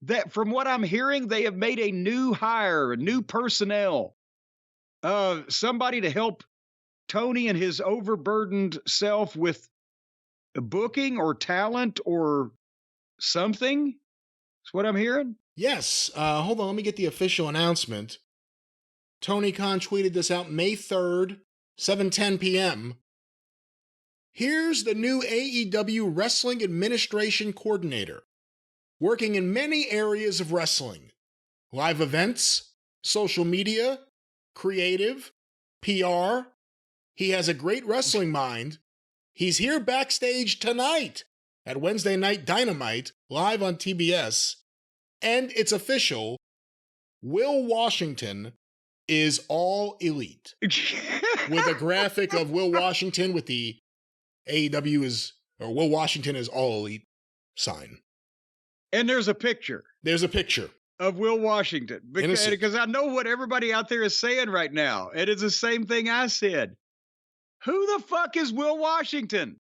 that from what I'm hearing, they have made a new hire, new personnel, somebody to help Tony and his overburdened self with booking or talent or something. That's what I'm hearing. Yes. Hold on. Let me get the official announcement. Tony Khan tweeted this out May 3rd, 7:10 p.m. Here's the new AEW Wrestling Administration Coordinator, working in many areas of wrestling: live events, social media, creative, PR. He has a great wrestling mind. He's here backstage tonight at Wednesday Night Dynamite, live on TBS. And it's official. Will Washington is all elite. With a graphic of Will Washington with the AEW or Will Washington is all elite sign. And there's a picture. There's a picture of Will Washington. Because I know what everybody out there is saying right now. And it's the same thing I said. Who the fuck is Will Washington?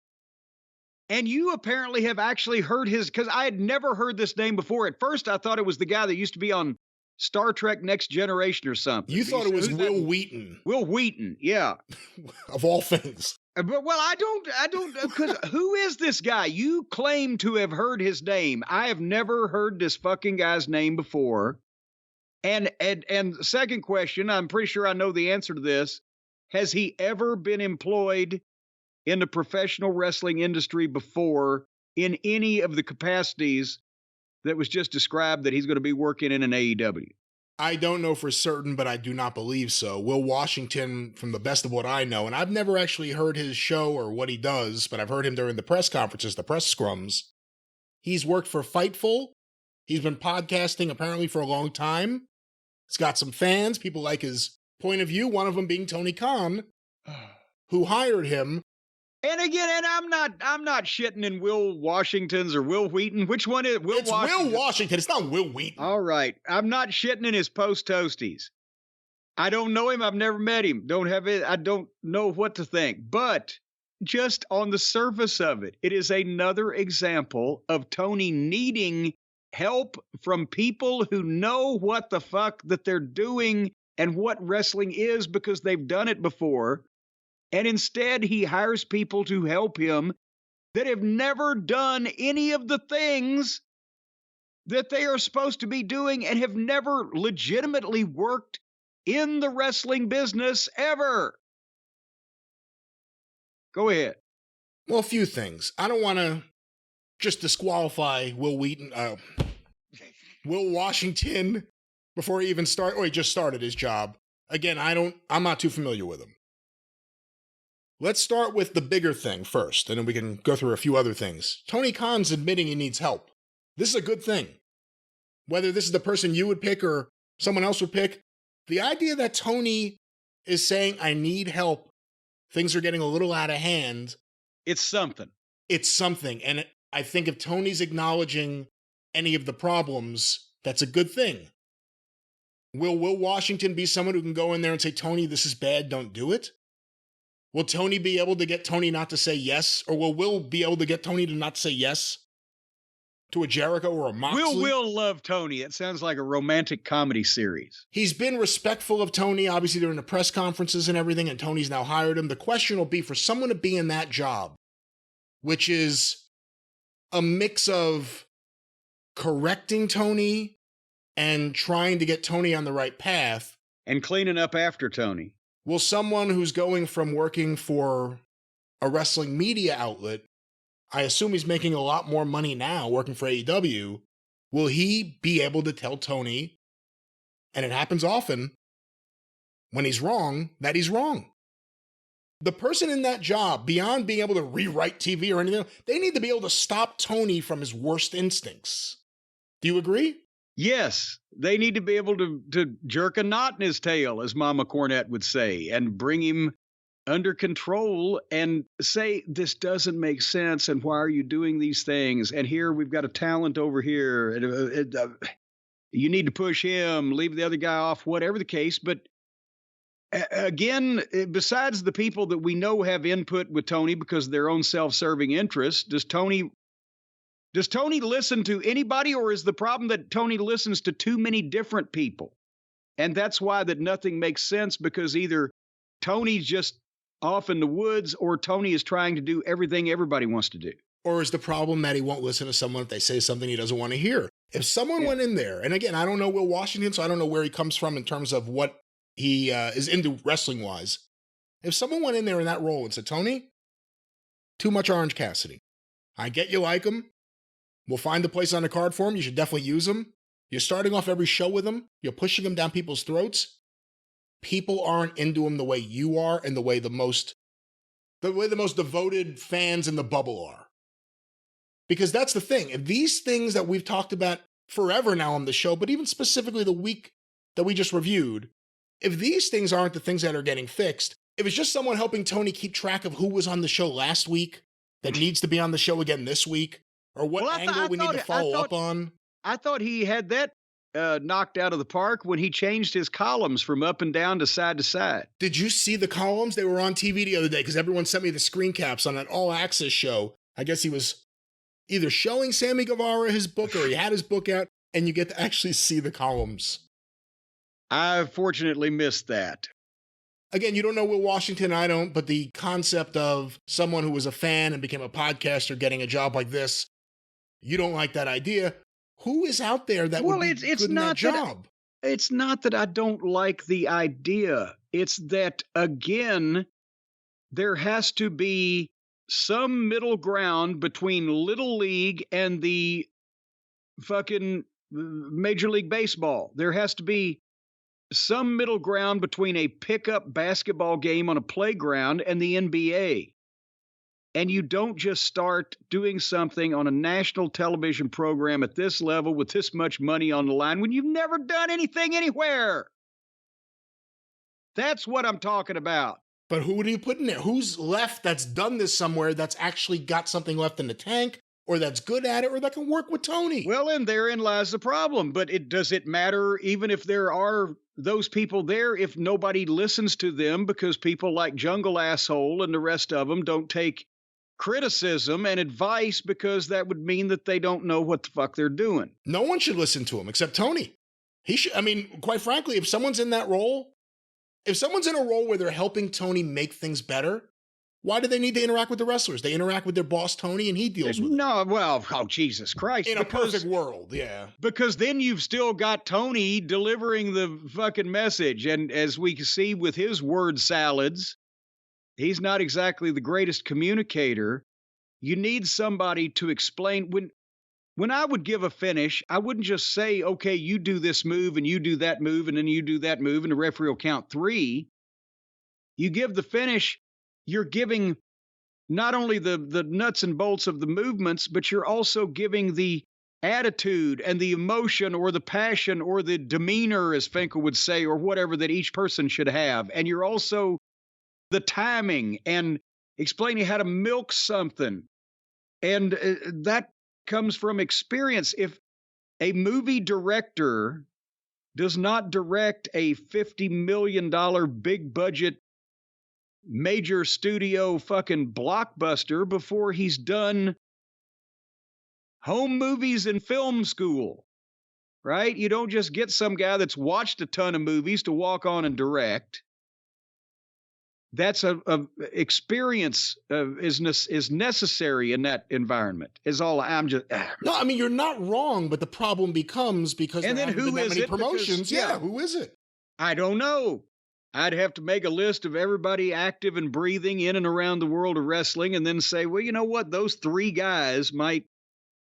And you apparently have actually heard because I had never heard this name before. At first, I thought it was the guy that used to be on Star Trek Next Generation or something. You thought it was Will Wheaton. Will Wheaton, yeah. Of all things. But, well, I don't, because who is this guy? You claim to have heard his name. I have never heard this fucking guy's name before. And the second question, I'm pretty sure I know the answer to this. Has he ever been employed in the professional wrestling industry before in any of the capacities that was just described that he's going to be working in an AEW? I don't know for certain, but I do not believe so. Will Washington, from the best of what I know, and I've never actually heard his show or what he does, but I've heard him during the press conferences, the press scrums. He's worked for Fightful. He's been podcasting apparently for a long time. He's got some fans. People like his point of view, one of them being Tony Khan, who hired him. And again, and I'm not shitting in Will Washington's or Will Wheaton. Which one is Will Washington? Will Washington. It's not Will Wheaton. All right. I'm not shitting in his post toasties. I don't know him. I've never met him. I don't know what to think. But just on the surface of it, it is another example of Tony needing help from people who know what the fuck that they're doing and what wrestling is because they've done it before. And instead, he hires people to help him that have never done any of the things that they are supposed to be doing and have never legitimately worked in the wrestling business ever. Go ahead. Well, a few things. I don't want to just disqualify Will Wheaton, Will Washington before he even started, or he just started his job. Again, I'm not too familiar with him. Let's start with the bigger thing first, and then we can go through a few other things. Tony Khan's admitting he needs help. This is a good thing. Whether this is the person you would pick or someone else would pick, the idea that Tony is saying, I need help, things are getting a little out of hand. It's something. It's something. And I think if Tony's acknowledging any of the problems, that's a good thing. Will Washington be someone who can go in there and say, Tony, this is bad, don't do it? Will Tony be able to get Tony not to say yes? Or will Will be able to get Tony to not say yes to a Jericho or a Moxley? Will love Tony. It sounds like a romantic comedy series. He's been respectful of Tony, obviously during the press conferences and everything, and Tony's now hired him. The question will be for someone to be in that job, which is a mix of correcting Tony and trying to get Tony on the right path. And cleaning up after Tony. Will someone who's going from working for a wrestling media outlet, I assume he's making a lot more money now working for AEW, will he be able to tell Tony, and it happens often, when he's wrong, that he's wrong? The person in that job, beyond being able to rewrite TV or anything, they need to be able to stop Tony from his worst instincts. Do you agree? Yes, they need to be able to jerk a knot in his tail, as Mama Cornette would say, and bring him under control and say, this doesn't make sense, and why are you doing these things? And here we've got a talent over here. And, you need to push him, leave the other guy off, whatever the case. But again, besides the people that we know have input with Tony because of their own self-serving interests, does Tony Does Tony listen to anybody, or is the problem that Tony listens to too many different people? And that's why that nothing makes sense, because either Tony's just off in the woods or Tony is trying to do everything everybody wants to do. Or is the problem that he won't listen to someone if they say something he doesn't want to hear? If someone went in there, and again, I don't know Will Washington, so I don't know where he comes from in terms of what he is into wrestling-wise. If someone went in there in that role and said, Tony, too much Orange Cassidy. I get you like him. We'll find the place on the card for him. You should definitely use him. You're starting off every show with him. You're pushing him down people's throats. People aren't into him the way you are and the way the most devoted fans in the bubble are. Because that's the thing. If these things that we've talked about forever now on the show, but even specifically the week that we just reviewed, if these things aren't the things that are getting fixed, if it's just someone helping Tony keep track of who was on the show last week that needs to be on the show again this week, or what angle we need to follow up on. I thought he had that knocked out of the park when he changed his columns from up and down to side to side. Did you see the columns? They were on TV the other day because everyone sent me the screen caps on that All Access show. I guess he was either showing Sammy Guevara his book or he had his book out, and you get to actually see the columns. I fortunately missed that. Again, you don't know Will Washington, I don't, but the concept of someone who was a fan and became a podcaster getting a job like this, you don't like that idea. Who is out there that would be good in that job? It's not that I don't like the idea. It's that, again, there has to be some middle ground between Little League and the fucking Major League Baseball. There has to be some middle ground between a pickup basketball game on a playground and the NBA. And you don't just start doing something on a national television program at this level with this much money on the line when you've never done anything anywhere. That's what I'm talking about. But who do you put in there? Who's left that's done this somewhere that's actually got something left in the tank, or that's good at it, or that can work with Tony? Well, and therein lies the problem. But does it matter even if there are those people there if nobody listens to them, because people like Jungle Asshole and the rest of them don't take criticism and advice because that would mean that they don't know what the fuck they're doing. No one should listen to him except Tony. He should. I mean, quite frankly, if someone's in that role, if someone's in a role where they're helping Tony make things better, why do they need to interact with the wrestlers? They interact with their boss, Tony, and he deals with it. No, well, oh, Jesus Christ. In a perfect world, yeah. Because then you've still got Tony delivering the fucking message. And as we can see with his word salads, he's not exactly the greatest communicator. You need somebody to explain. When I would give a finish, I wouldn't just say, okay, you do this move and you do that move and then you do that move and the referee will count 3. You give the finish, you're giving not only the nuts and bolts of the movements, but you're also giving the attitude and the emotion or the passion or the demeanor, as Finkel would say, or whatever that each person should have. And you're also the timing and explaining how to milk something. And that comes from experience. If a movie director does not direct a $50 million big budget major studio fucking blockbuster before he's done home movies and film school, right? You don't just get some guy that's watched a ton of movies to walk on and direct. That's a experience is necessary in that environment. Is all I'm just. No, I mean you're not wrong, but the problem becomes because and there then haven't who been that is many it? promotions. Because, yeah, who is it? I don't know. I'd have to make a list of everybody active and breathing in and around the world of wrestling, and then say, well, you know what? Those 3 guys might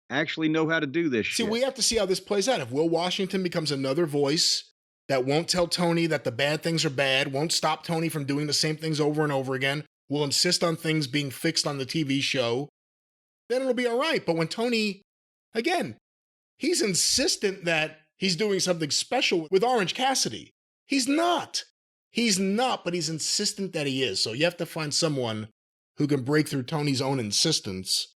actually know how to do this shit. See, we have to see how this plays out. If Will Washington becomes another voice that won't tell Tony that the bad things are bad, won't stop Tony from doing the same things over and over again, will insist on things being fixed on the TV show, then it'll be all right. But when Tony, again, he's insistent that he's doing something special with Orange Cassidy. He's not. He's not, but he's insistent that he is. So you have to find someone who can break through Tony's own insistence